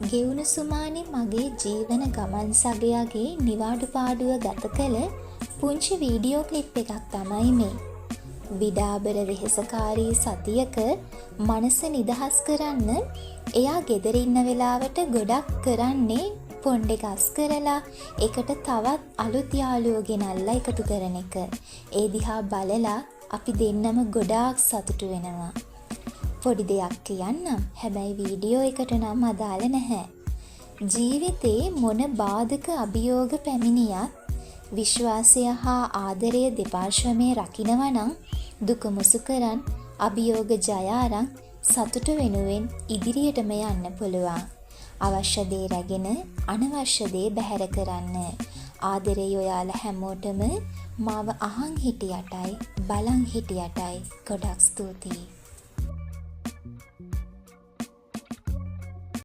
ගෙවුණු සුමානේ මගේ ජීවන ගමන් සගයාගේ නිවාඩු පාඩුව ගත කළ පුංචි වීඩියෝ ක්ලිප් එකක් තමයි මේ. විඩාබර වෙහෙසකාරී සතියක මනස නිදහස් කරන්න එයා ගෙදර ඉන්න වෙලාවට ගොඩක් කරන්නේ පොණ්ඩ එක අස් කරලා ඒකට තවත් අලුත් යාළුවෝ ගෙනල්ලා එකතු කරන එක. ඒ දිහා බලලා අපි දෙන්නම ගොඩාක් සතුටු වෙනවා. පොඩි දෙයක් කියන්නම්. හැබැයි වීඩියෝ එකට නම් අදාළ නැහැ. ජීවිතේ මොන බාධක අභියෝග පැමිණියත් විශ්වාසය හා ආදරය දෙපාර්ශ්වයෙන් රකින්නවා නම් දුක මුසු කරන් අභියෝග ජය අරන් සතුට වෙනුවෙන් ඉදිරියටම යන්න පුළුවන්. අවශ්‍ය දේ රැගෙන අනවශ්‍ය දේ බැහැර කරන්න. ආදරේ ඔයාලා හැමෝටම මාව අහන් හිටියටයි බලන් හිටියටයි ගොඩක් ස්තුතියි.